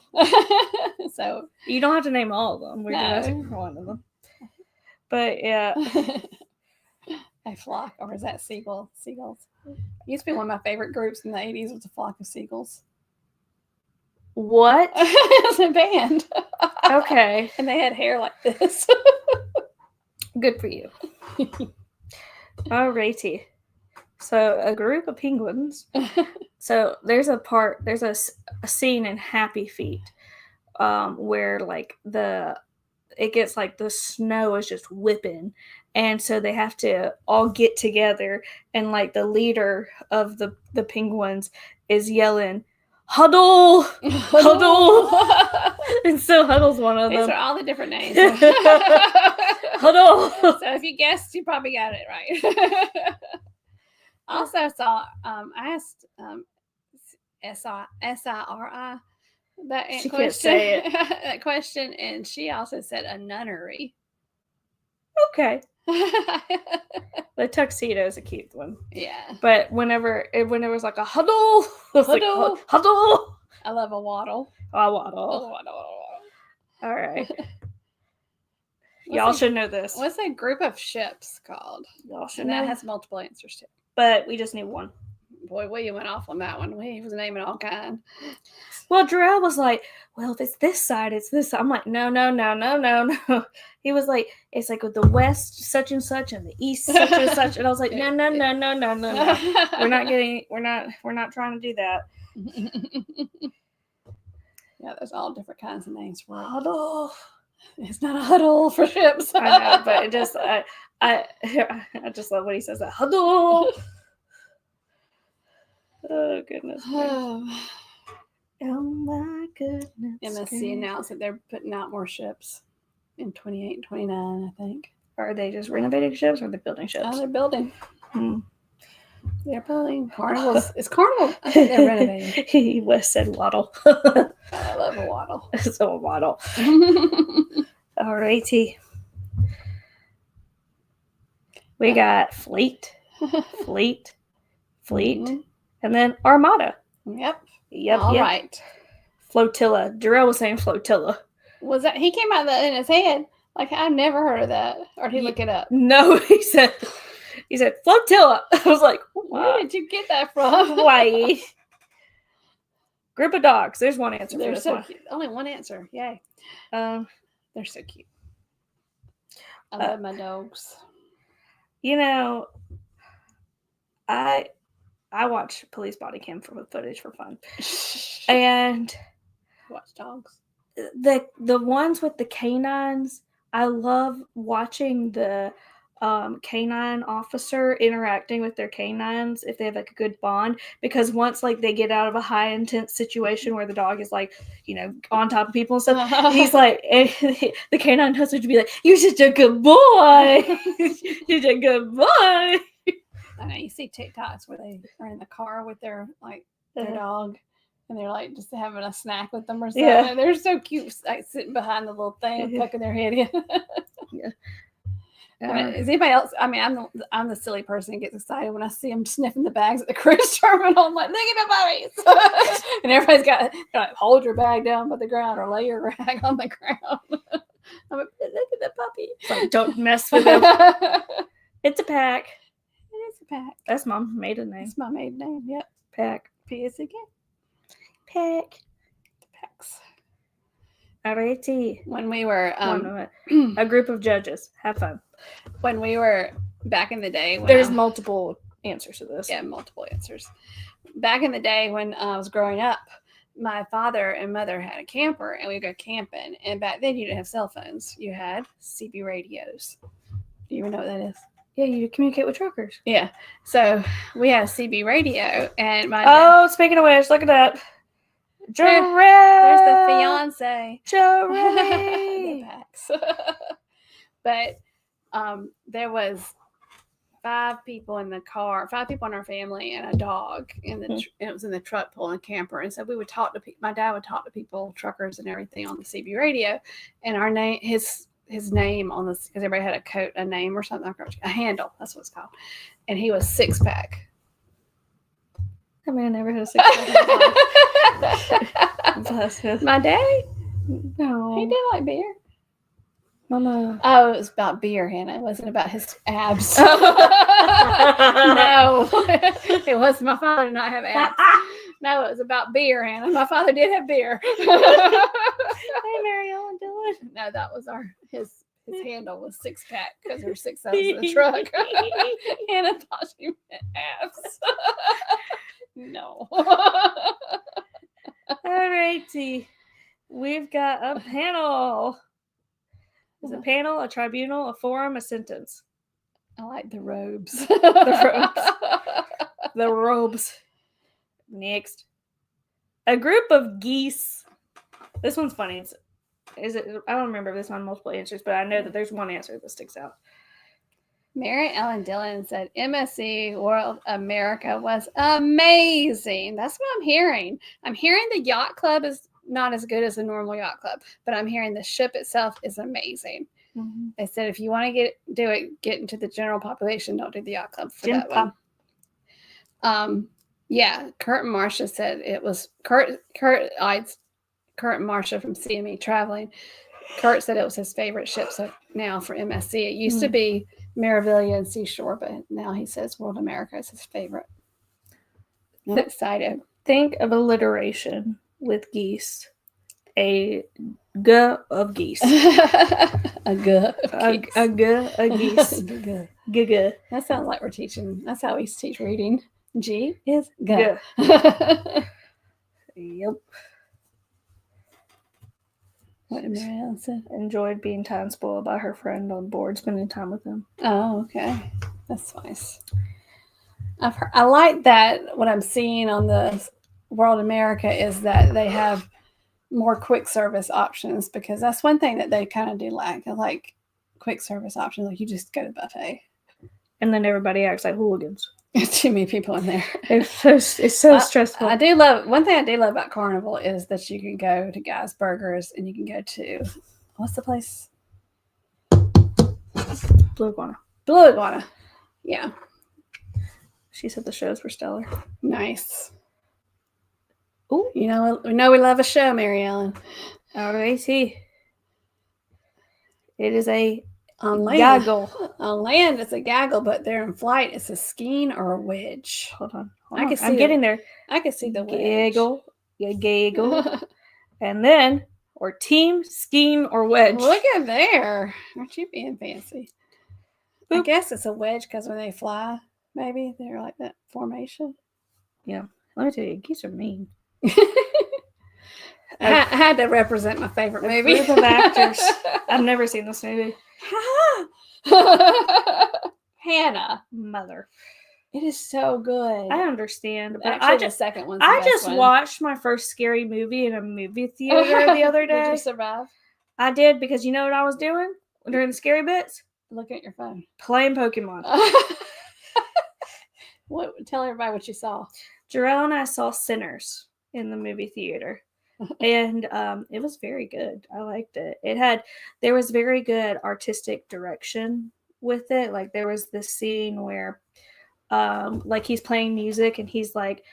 So you don't have to name all of them. We're just asking for one of them. But yeah. A flock, or is that seagulls? Used to be one of my favorite groups in the 80s was a flock of seagulls. What? It was a band. Okay. And they had hair like this. Good for you. Alrighty. So a group of penguins. So there's a scene in Happy Feet where like it gets like the snow is just whipping, and so they have to all get together, and like the leader of the penguins is yelling, "Huddle! Huddle!" And so Huddle's one of them. These are all the different names. Huddle! So if you guessed, you probably got it right. Also saw, I asked S-I-R-I that she question, can't say it. that question, and she also said a nunnery. Okay. The tuxedo is a cute one. Yeah. But whenever it was like a huddle, it was Huddle. like, huddle. I love a waddle. A waddle. A waddle. All right. Y'all should know this. What's a group of ships called? Y'all should And know. that has multiple answers too. But we just need one. Boy, William went off on that one. He was naming all kinds. Well, Jarrell was like, well, if it's this side, it's this side. I'm like, no. He was like, it's like with the west such and such and the east such and such. And I was like, no. We're not trying to do that. Yeah, there's all different kinds of names for it. Huddle. It's not a huddle for ships. I know, but it just I just love when he says that. Huddle. Oh goodness. Oh my goodness. MSC announced that they're putting out more ships in 28 and 29, I think. Are they just renovating ships or are they building ships? Oh, they're building. They're building. Carnival's. It's Carnival. I think they're renovating. Wes said waddle. I love a waddle. So a waddle. Alrighty. We got fleet. Mm-hmm. And then armada. Yep. All right. Flotilla. Jarrell was saying flotilla. Was that he came out in his head? Like, I've never heard of that. Or did he look it up? No, he said flotilla. I was like, where did you get that from? Hawaii. Group of dogs. There's one answer. They're for this so one. cute. Only one answer. Yay. They're so cute. I love my dogs. You know, I watch police body cam footage for fun. And watch dogs. The ones with the canines, I love watching the canine officer interacting with their canines if they have like a good bond, because once like they get out of a high intense situation where the dog is like, you know, on top of people and stuff, he's like, the canine has to be like, you're such a good boy. You're such a good boy. I know you see TikToks where they are in the car with their dog, and they're like just having a snack with them or something. Yeah. They're so cute, like sitting behind the little thing and tucking their head in. Yeah. Is anybody else? I mean, I'm the silly person who gets excited when I see them sniffing the bags at the cruise terminal. I'm like, look at the puppies, and everybody's got like, hold your bag down by the ground or lay your bag on the ground. I'm like, look at the puppy. It's like, don't mess with them. It's a pack. It is a pack. That's Mom's maiden name. That's my maiden name. Yep. Pack. P-S-A-K. Pack. Packs. Alrighty. When we were a group of judges. Have fun. When we were back in the day, there's multiple answers to this. Yeah, multiple answers. Back in the day when I was growing up, my father and mother had a camper, and we'd go camping. And back then, you didn't have cell phones. You had CB radios. Do you even know what that is? Yeah, you communicate with truckers. Yeah. So we had a CB radio, and my Oh, speaking of which, look it up. there's the fiance. Jory. But there was 5 people in the car, 5 people in our family, and a dog. And it was in the truck pulling a camper. And so we would talk to my dad would talk to people, truckers, and everything on the CB radio. And our name, his name on this, because everybody had a name or something, a handle. That's what it's called. And he was 6-pack. I mean, I never had a 6-pack. My daddy? No. He did like beer. Mama. Oh, it was about beer, Hannah. It wasn't about his abs. No. It was. My father did not have abs. No, it was about beer, Hannah. My father did have beer. Hey, Mary Ellen Dillon. No, that was his handle was 6-pack because there were 6 of us in the truck. Hannah thought she meant abs. No. All righty. We've got a panel. Is a panel, a tribunal, a forum, a sentence? I like the robes. The robes. Next. A group of geese. This one's funny. Is it? I don't remember if this one multiple answers, but I know that there's one answer that sticks out. Mary Ellen Dillon said MSC World America was amazing. That's what I'm hearing. I'm hearing the yacht club is not as good as a normal yacht club, but I'm hearing the ship itself is amazing. Mm-hmm. They said if you want to get into the general population, don't do the yacht club for that one. Yeah, Kurt and Marcia said it was Kurt and Marcia from CME Traveling. Kurt said it was his favorite ship. So now for MSC, it used to be Meraviglia and Seashore, but now he says World America is his favorite. I'm excited. Think of alliteration with geese. A g of geese. A g of geese. G. That sounds like we're teaching. That's how we used to teach reading. G is g. Yep. What did Mary Ellen say? Enjoyed being time spoiled by her friend on board, spending time with them. Oh, okay. That's nice. I like that. What I'm seeing on the World America is that they have more quick service options, because that's one thing that they kind of do lack. I like quick service options. Like you just go to the buffet. And then everybody acts like hooligans. Too many people in there. It's so stressful. I do love, one thing I do love about Carnival is that you can go to Guy's Burgers and you can go to, what's the place? Blue Iguana. Blue Iguana. Yeah. She said the shows were stellar. Nice. Ooh. We know we love a show, Mary Ellen. Alrighty. It is a on land. Gaggle. On land, it's a gaggle, but there in flight, it's a skein or a wedge. Hold on. I'm getting there. I can see the wedge. Gaggle. And then, or team, skein, or wedge. Look at there. Aren't you being fancy? Boop. I guess it's a wedge because when they fly, maybe they're like that formation. Yeah. Let me tell you, geese are mean. I had to represent my favorite movie. Group of actors. I've never seen this movie. Hannah. Mother. It is so good. I understand. But actually, the second one's I just watched my first scary movie in a movie theater the other day. Did you survive? I did, because you know what I was doing during the scary bits? Looking at your phone. Playing Pokemon. Tell everybody what you saw. Jarrell and I saw Sinners in the movie theater. And it was very good. I liked it. There was very good artistic direction with it. Like there was this scene where like he's playing music and he's like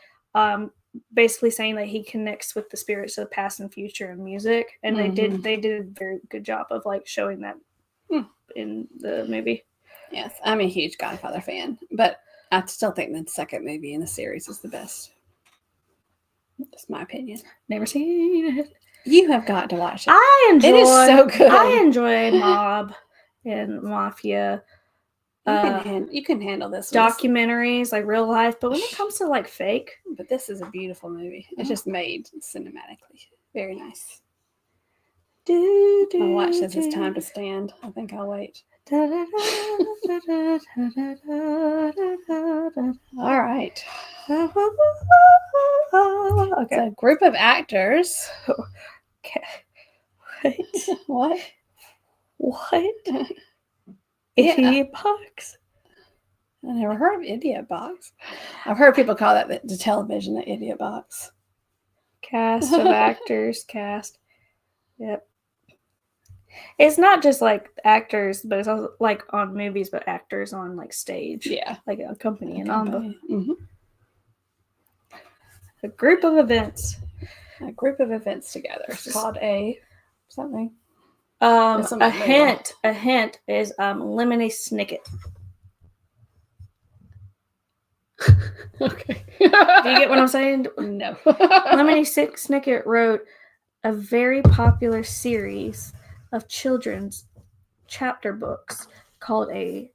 basically saying that he connects with the spirits of the past and future in music. And they did a very good job of like showing that in the movie. Yes, I'm a huge Godfather fan, but I still think the second movie in the series is the best. That's my opinion. Never seen it. You have got to watch it. It is so good. I enjoy mob and mafia You can handle this. Documentaries, like real life. But when it comes to like fake. But this is a beautiful movie. It's just made cinematically. Very nice. I'll watch this. It's time to stand. I think I'll wait. All right. Okay. It's a group of actors. Okay. What? What? Idiot box? I never heard of idiot box. I've heard people call that the television the idiot box. Cast of actors. Cast. Yep. It's not just like actors, but it's also like on movies, but actors on like stage. Yeah. Like a company. Mm-hmm. A group of events. A group of events together. It's called a something. A hint is Lemony Snicket. Okay. Do you get what I'm saying? No. Lemony Snicket wrote a very popular series of children's chapter books called a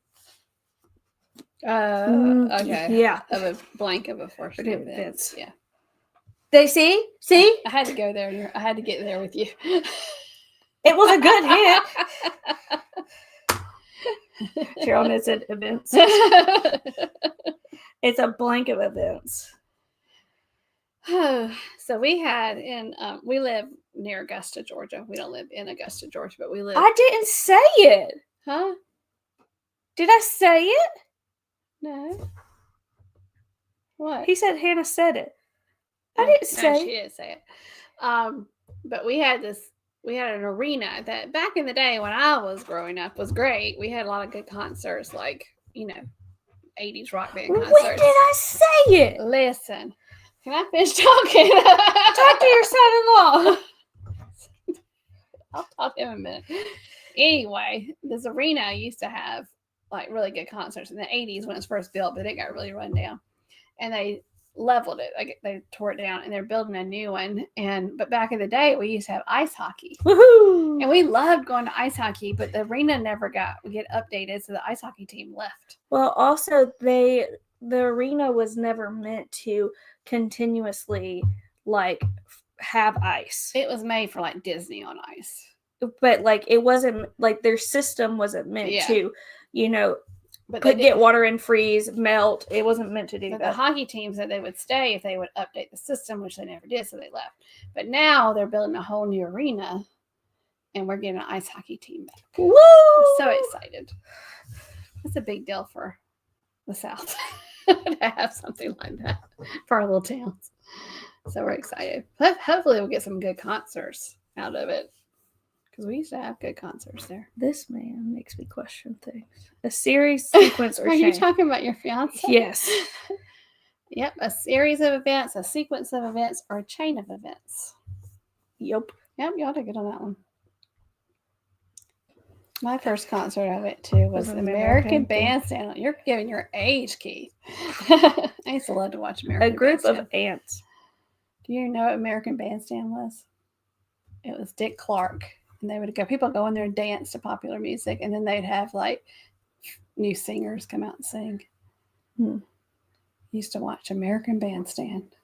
okay. Yeah. Of a blank of a force of events. Yeah. They see? I had to go there. I had to get there with you. It was a good hit. Cheryl knows it events. It's a blank of events. So we had we live near Augusta, Georgia. We don't live in Augusta, Georgia, but we live. I didn't say it. Huh? Did I say it? No. What? He said Hannah said it. I didn't say. No, she didn't say it. But we had an arena that back in the day when I was growing up was great. We had a lot of good concerts, like 80s rock band concerts. When did I say it? Listen, can I finish talking? Talk to your son-in-law. I'll talk to him in a minute. Anyway, this arena used to have like really good concerts in the 80s when it was first built, but it got really run down. And they leveled it. Like they tore it down and they're building a new one. But back in the day, we used to have ice hockey. Woohoo! And we loved going to ice hockey, but the arena never get updated, so the ice hockey team left. Well, also the arena was never meant to continuously like have ice. It was made for like Disney on Ice. But like it wasn't like their system wasn't meant to, but get water and freeze, melt. It wasn't meant to do but that. The hockey teams said they would stay if they would update the system, which they never did, so they left. But now they're building a whole new arena, and we're getting an ice hockey team back. Woo! I'm so excited. That's a big deal for the South to have something like that for our little towns. So we're excited. Hopefully we'll get some good concerts out of it. Because we used to have good concerts there. This man makes me question things. A series, sequence, or Are chain? You talking about your fiance? Yes. Yep. A series of events, a sequence of events, or a chain of events. Yep. Yep. You ought to get on that one. My first concert I went to was American Bandstand. You're giving your age, Keith. I used to love to watch American Bandstand. A group of ants. Do you know what American Bandstand was? It was Dick Clark. And they would people go in there and dance to popular music, and then they'd have like new singers come out and sing. Used to watch American Bandstand,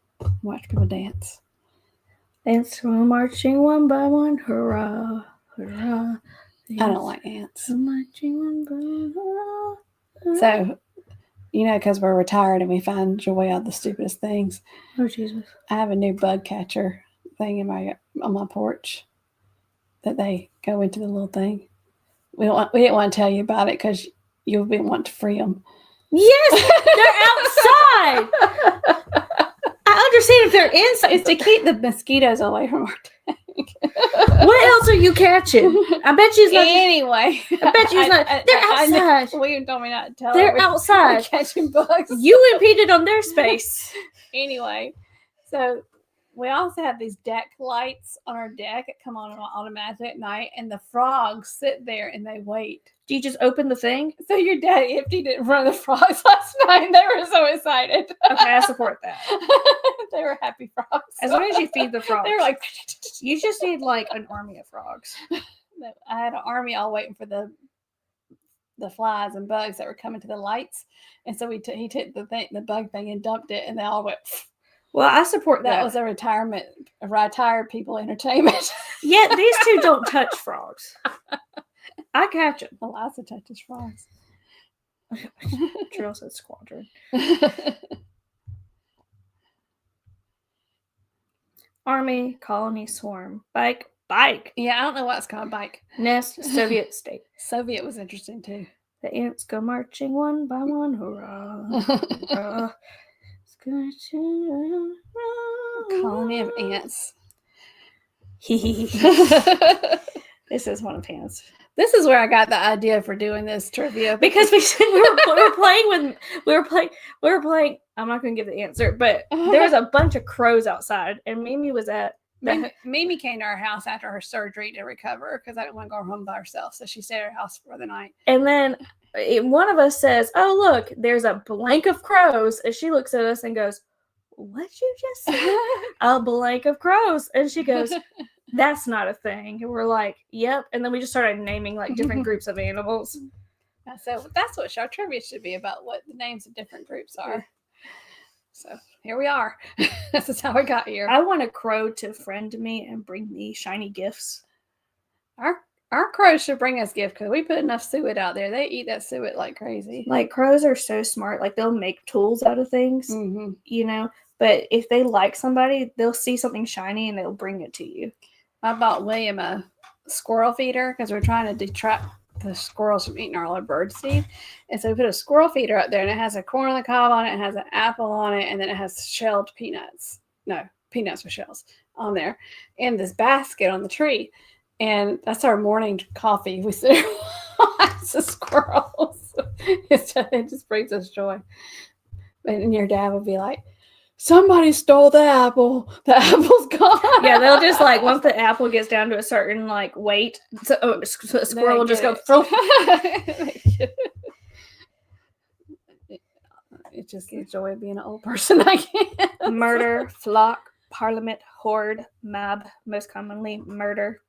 watch people dance. Ants were marching one by one, hurrah, hurrah. I don't like ants. Marching one by one, hurrah, hurrah. So, because we're retired and we find joy out of the stupidest things. Oh Jesus! I have a new bug catcher thing on my porch. That they go into the little thing. We didn't want to tell you about it because you'll be wanting to free them. Yes, they're outside. I understand if they're inside. It's to keep the mosquitoes away from our tank. What else are you catching? I bet you. Anyway, I bet you. They're outside. William told me not to tell. They're outside we're catching bugs. You impeded on their space. Anyway, so. We also have these deck lights on our deck that come on automatically at night, and the frogs sit there and they wait. Do you just open the thing? So your dad emptied it in front of the frogs last night, and they were so excited. Okay, I support that. They were happy frogs. As long as you feed the frogs. They were like... You just need like an army of frogs. I had an army all waiting for the the flies and bugs that were coming to the lights, and so he took the bug thing and dumped it, and they all went. Well, I support that. That was a retired people entertainment. Yet these two don't touch frogs. I catch them. Eliza touches frogs. Trill said squadron. Army, colony, swarm, bike. Yeah, I don't know what it's called. Bike. Nest, Soviet state. Soviet was interesting too. The ants go marching one by one. Hurrah! Hurrah! Colony of ants. This is one of Hannah's. This is where I got the idea for doing this trivia because we were playing. I'm not going to give the answer, but there was a bunch of crows outside, and Mimi was at. Mimi came to our house after her surgery to recover because I didn't want to go home by herself, so she stayed at our house for the night. And then one of us says, "Oh, look, there's a blank of crows," and she looks at us and goes, "What'd you just say?" A blank of crows, and she goes, "That's not a thing." And we're like, "Yep." And then we just started naming like different groups of animals. So that's what our trivia should be about: what the names of different groups are. So here we are. This is how we got here. I want a crow to friend me and bring me shiny gifts. Our crows should bring us gifts because we put enough suet out there. They eat that suet like crazy. Like crows are so smart. Like they'll make tools out of things, you know. But if they like somebody, they'll see something shiny and they'll bring it to you. I bought William a squirrel feeder because we're trying to detract the squirrels from eating all our bird seed. And so we put a squirrel feeder up there, and it has a corn on the cob on it, and it has an apple on it, and then it has shelled peanuts. No, peanuts with shells on there. And this basket on the tree. And that's our morning coffee. We sit there and watch the squirrels. It just brings us joy. And your dad would be like, "Somebody stole the apple. The apple's gone." Yeah, they'll just like once the apple gets down to a certain like weight, so a squirrel will just go. It just gives joy of being an old person. I guess. Murder, flock, parliament, horde, mob. Most commonly, murder.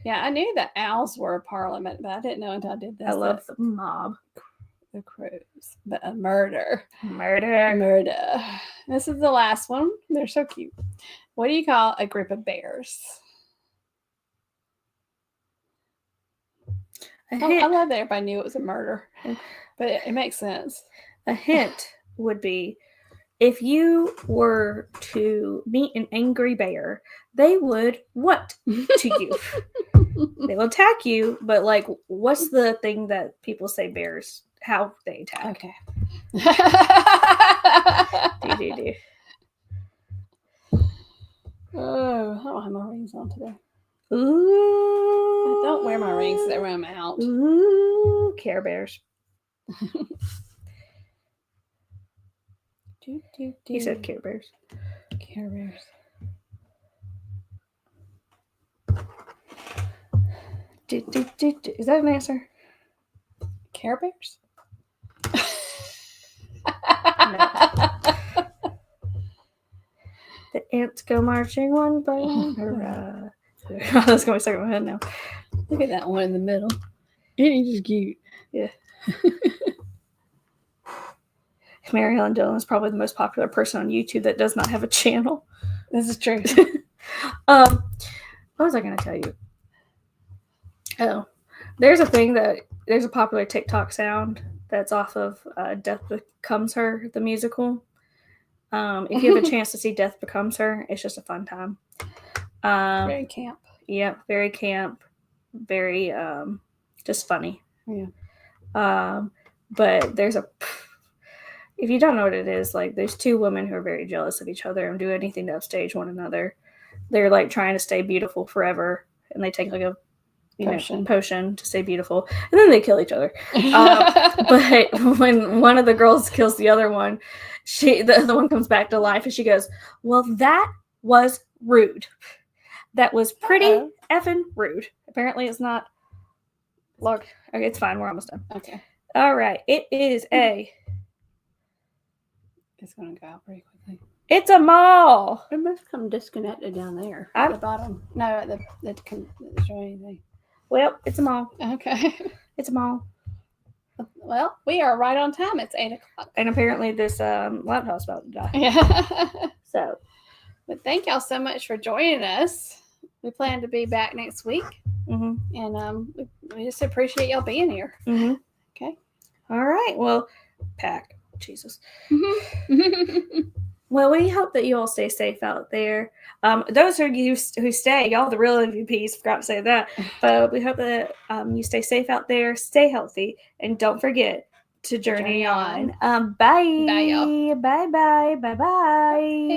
Yeah, I knew that owls were a parliament, but I didn't know until I did this. I love the mob. The crows, but a murder. Murder. This is the last one. They're so cute. What do you call a group of bears? I love that everybody knew it was a murder, but it makes sense. A hint would be if you were to meet an angry bear, they would what to you? They will attack you, but like, what's the thing that people say bears? How they attack? Okay. do. Oh, I don't have my rings on today. Ooh. I don't wear my rings because I wear them out. Ooh, Care Bears. He said Care Bears. Care Bears. Is that an answer? Care Bears? The ants go marching one by one. Hurrah. That's going to be stuck in my head now. Look at that one in the middle. He's just cute. Yeah. Mary Ellen Dillon is probably the most popular person on YouTube that does not have a channel. This is true. What was I going to tell you? Oh, there's a popular TikTok sound that's off of Death Becomes Her, the musical. If you have a chance to see Death Becomes Her, it's just a fun time. Very camp. Yeah, very camp. Very just funny. Yeah. But if you don't know what it is, like there's two women who are very jealous of each other and do anything to upstage one another. They're like trying to stay beautiful forever, and they take like a potion to stay beautiful, and then they kill each other. But when one of the girls kills the other one, the other one comes back to life, and she goes, "Well, that was rude. That was pretty effing rude." Apparently, it's not. Look, okay, it's fine. We're almost done. Okay. All right. It is a. It's going to go out pretty quickly. It's a mall. It must come disconnected down there at the bottom. No, at the show anything. Well, it's a mall. Okay. It's a mall. Well, we are right on time. It's 8 o'clock. And apparently this laptop's about to die. Yeah. So, but thank y'all so much for joining us. We plan to be back next week. mm-hmm. And we just appreciate y'all being here. Mm-hmm. Okay. All right. Well, pack. Jesus. Mm-hmm. Well, we hope that you all stay safe out there. Those of you who stay, y'all the real MVPs, forgot to say that. But we hope that you stay safe out there, stay healthy, and don't forget to journey on. Bye. Bye, y'all. Bye. Bye. Bye. Bye.